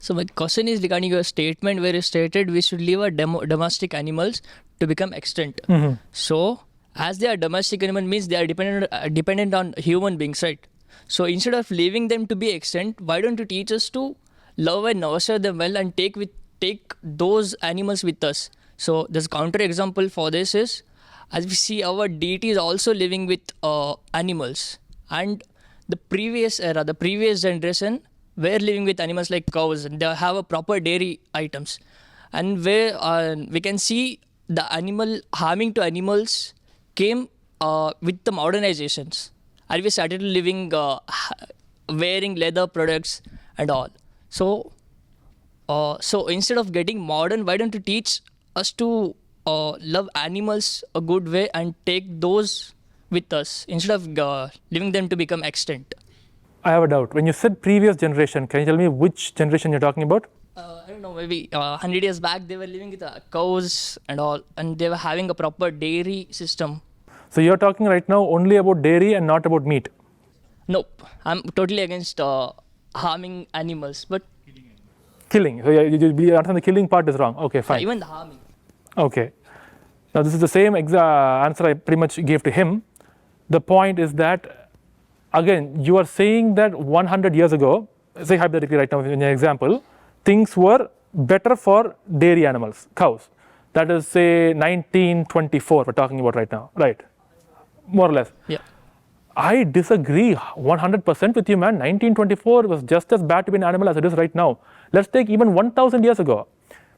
So my question is regarding your statement where you stated we should leave our domestic animals to become extinct. So as they are domestic animal means they are dependent on human beings, right? So instead of leaving them to be extinct, why don't you teach us to love and nurture them well and take those animals with us? So this counter example for this is, as we see our deities also living with animals, and the previous generation were living with animals like cows, and they have a proper dairy items, and where we can see the animal harming to animals came with the modernizations, and we started living wearing leather products and all. So so instead of getting modern, why don't you teach us to love animals a good way and take those with us instead of leaving them to become extinct? I have a doubt. When you said previous generation, can you tell me which generation you're talking about? I don't know, maybe 100 years back they were living with cows and all, and they were having a proper dairy system. So you're talking right now only about dairy and not about meat? Nope, I'm totally against harming animals, but Killing. So you understand the killing part is wrong. Okay, fine. even the harming. Okay. Now this is the same answer I pretty much gave to him. The point is that, again, you are saying that 100 years ago, say hypothetically right now in your example, things were better for dairy animals, cows. That is, say, 1924 we're talking about right now, right? More or less. Yeah. I disagree 100% with you, man. 1924 was just as bad to be an animal as it is right now. Let's take even 1,000 years ago.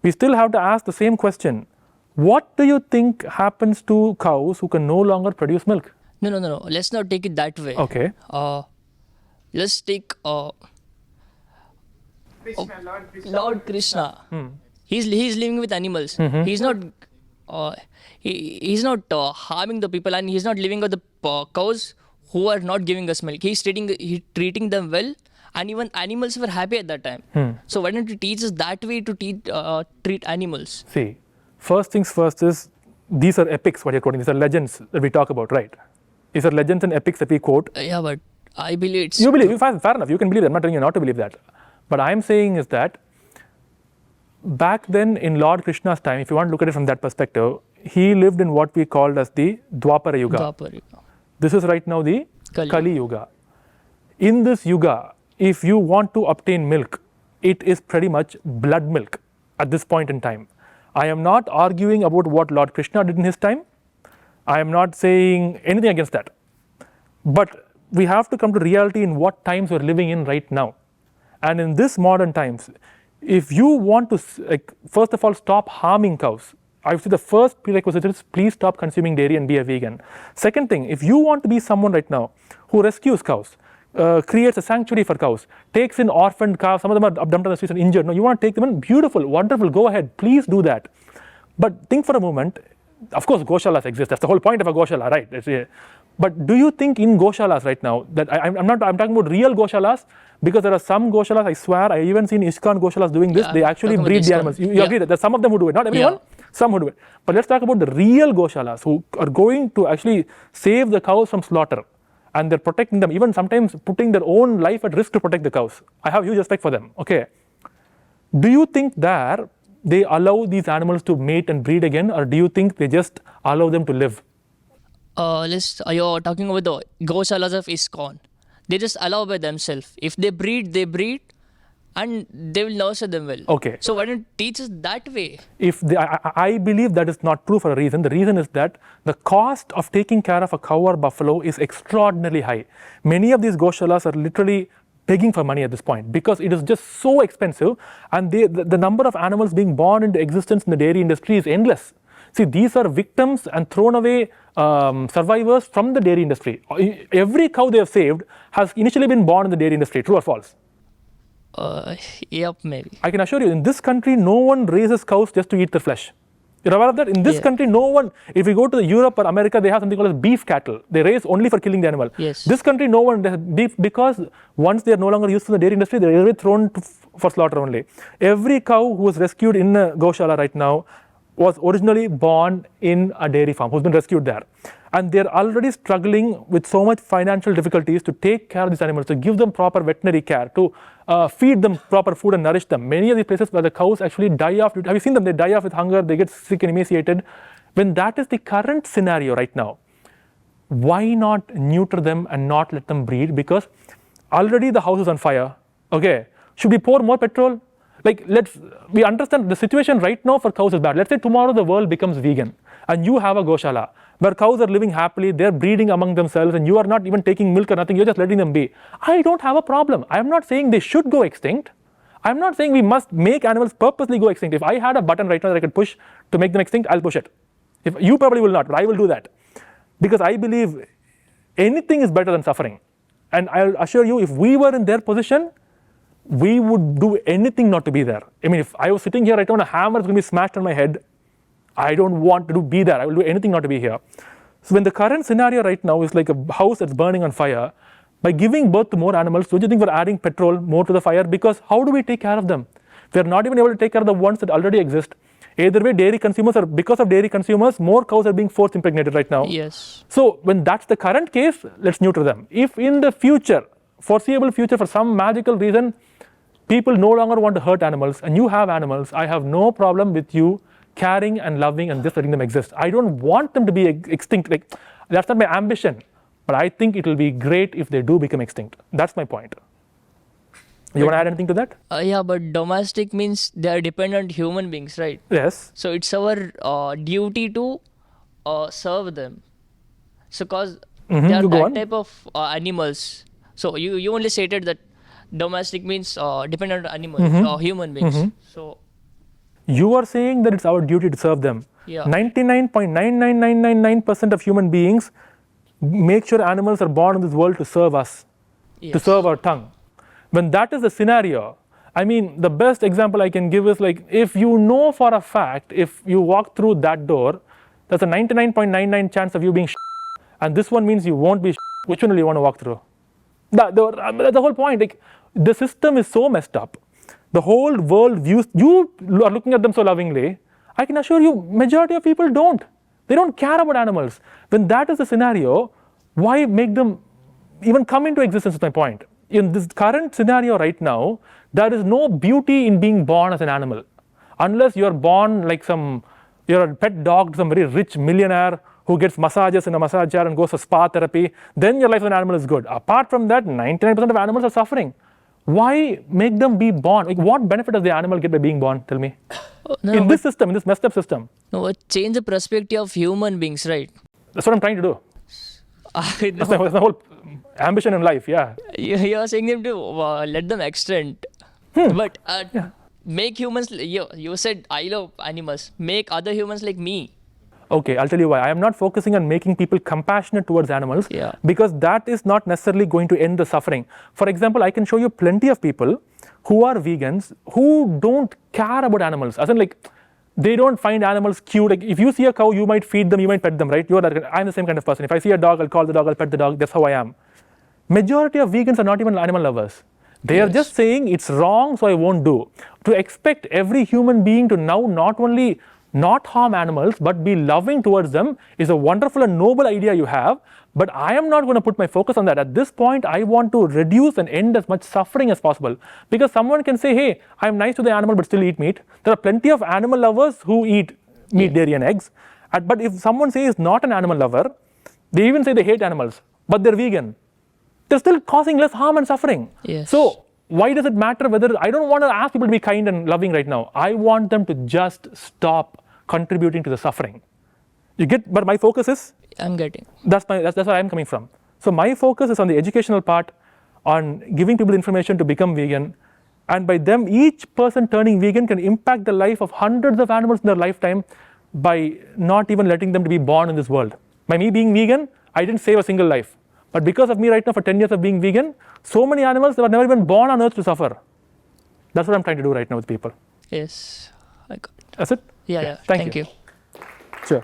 We still have to ask the same question. What do you think happens to cows who can no longer produce milk? No. Let's not take it that way. Okay. Let's take Lord Krishna. He's living with animals. He's not he's not harming the people, and he's not living with the cows who are not giving us milk. He's treating them well, and even animals were happy at that time. So why don't you teach us that way to treat animals? See, first things first is, these are epics what you're quoting. These are legends that we talk about, right? These are legends and epics that we quote. Yeah, but I believe it's... You believe, fair enough, you can believe that. I'm not telling you not to believe that. But I'm saying is that back then in Lord Krishna's time, if you want to look at it from that perspective, he lived in what we called as the Dwapara Yuga. This is right now the Kali Yuga. In this Yuga, if you want to obtain milk, it is pretty much blood milk at this point in time. I am not arguing about what Lord Krishna did in his time. I am not saying anything against that. But we have to come to reality in what times we're living in right now. And in this modern times, if you want to, first of all, stop harming cows, I would say the first prerequisite is please stop consuming dairy and be a vegan. Second thing, if you want to be someone right now who rescues cows, creates a sanctuary for cows, takes in orphaned cows, some of them are dumped on the streets and injured. No, you want to take them in, beautiful, wonderful, go ahead, please do that. But think for a moment, of course Goshalas exist, that's the whole point of a Goshala, right? But do you think in Goshalas right now, that I'm talking about real Goshalas, because there are some Goshalas, I swear, I even seen ISKCON Goshalas doing this, they actually breed the animals. You agree that there's some of them who do it, not everyone, some who do it. But let's talk about the real Goshalas who are going to actually save the cows from slaughter. And they're protecting them, even sometimes putting their own life at risk to protect the cows. I have huge respect for them, okay. Do you think that they allow these animals to mate and breed again, or do you think they just allow them to live? You're talking about the Goshalas of ISKCON. They just allow by themselves. If they breed, and they will nurture them well. Okay. So why don't teach us that way? I believe that is not true for a reason. The reason is that the cost of taking care of a cow or buffalo is extraordinarily high. Many of these Goshalas are literally begging for money at this point because it is just so expensive, and the number of animals being born into existence in the dairy industry is endless. See, these are victims and thrown away survivors from the dairy industry. Every cow they have saved has initially been born in the dairy industry, true or false? Yep, maybe. I can assure you, in this country, no one raises cows just to eat their flesh. You're aware of that? In this country, no one, if you go to Europe or America, they have something called as beef cattle. They raise only for killing the animal. Yes. This country, no one does beef, because once they are no longer used to the dairy industry, they are thrown for slaughter only. Every cow who is rescued in a Goshala right now, was originally born in a dairy farm, who's been rescued there. And they're already struggling with so much financial difficulties to take care of these animals, to give them proper veterinary care, to feed them proper food and nourish them. Many of these places where the cows actually die off, have you seen them? They die off with hunger, they get sick and emaciated. When that is the current scenario right now, why not neuter them and not let them breed? Because already the house is on fire. Okay, should we pour more petrol? Like, we understand the situation right now for cows is bad. Let's say tomorrow the world becomes vegan and you have a goshala where cows are living happily, they're breeding among themselves, and you are not even taking milk or nothing, you're just letting them be. I don't have a problem. I'm not saying they should go extinct. I'm not saying we must make animals purposely go extinct. If I had a button right now that I could push to make them extinct, I'll push it. If you probably will not, but I will do that. Because I believe anything is better than suffering. And I'll assure you, if we were in their position, we would do anything not to be there. I mean, if I was sitting here right now and a hammer is going to be smashed on my head, I don't want to be there. I will do anything not to be here. So when the current scenario right now is like a house that's burning on fire, by giving birth to more animals, don't you think we're adding petrol more to the fire? Because how do we take care of them? We're not even able to take care of the ones that already exist. Either way, dairy consumers, or because of dairy consumers, more cows are being force impregnated right now. Yes. So when that's the current case, let's neuter them. If in the future, foreseeable future, for some magical reason, people no longer want to hurt animals and you have animals, I have no problem with you caring and loving and just letting them exist. I don't want them to be extinct. Like, that's not my ambition. But I think it will be great if they do become extinct. That's my point. You want to add anything to that? Yeah, but domestic means they are dependent human beings, right? Yes. So it's our duty to serve them. So cause they are that type of animals. So you only stated that domestic means dependent animals or human beings. So you are saying that it's our duty to serve them. Yeah. 99.99999% of human beings make sure animals are born in this world to serve us, to serve our tongue. When that is the scenario, I mean, the best example I can give is like, if you know for a fact, if you walk through that door, there's a 99.99 chance of you being and this one means you won't be which one will you want to walk through? That's the whole point. Like, the system is so messed up. The whole world views, you are looking at them so lovingly. I can assure you, majority of people don't. They don't care about animals. When that is the scenario, why make them even come into existence is my point. In this current scenario right now, there is no beauty in being born as an animal. Unless you're born like you're a pet dog to some very rich millionaire who gets massages in a massage chair and goes for spa therapy, then your life as an animal is good. Apart from that, 99% of animals are suffering. Why make them be born? Like, what benefit does the animal get by being born? Tell me. In this system, in this messed up system. No, change the perspective of human beings, right? That's what I'm trying to do. That's my whole ambition in life, yeah. You're saying them to let them extend. But make humans, you said I love animals, make other humans like me. Okay, I'll tell you why. I am not focusing on making people compassionate towards animals because that is not necessarily going to end the suffering. For example, I can show you plenty of people who are vegans who don't care about animals. As in, like, they don't find animals cute. Like, if you see a cow, you might feed them, you might pet them, right? I'm the same kind of person. If I see a dog, I'll call the dog, I'll pet the dog. That's how I am. Majority of vegans are not even animal lovers. They are just saying it's wrong, so I won't do. To expect every human being to now not only not harm animals, but be loving towards them is a wonderful and noble idea you have. But I am not going to put my focus on that. At this point, I want to reduce and end as much suffering as possible. Because someone can say, hey, I'm nice to the animal, but still eat meat. There are plenty of animal lovers who eat meat, dairy, and eggs. But if someone says not an animal lover, they even say they hate animals, but they're vegan. They're still causing less harm and suffering. Yes. So why does it matter whether, I don't want to ask people to be kind and loving right now. I want them to just stop contributing to the suffering. You get, but my focus is? I'm getting. That's where I'm coming from. So my focus is on the educational part, on giving people information to become vegan. And by them, each person turning vegan can impact the life of hundreds of animals in their lifetime by not even letting them to be born in this world. By me being vegan, I didn't save a single life. But because of me right now for 10 years of being vegan, so many animals that were never even born on earth to suffer. That's what I'm trying to do right now with people. Yes. I got it. That's it? Yeah. Thank you. you. Sure.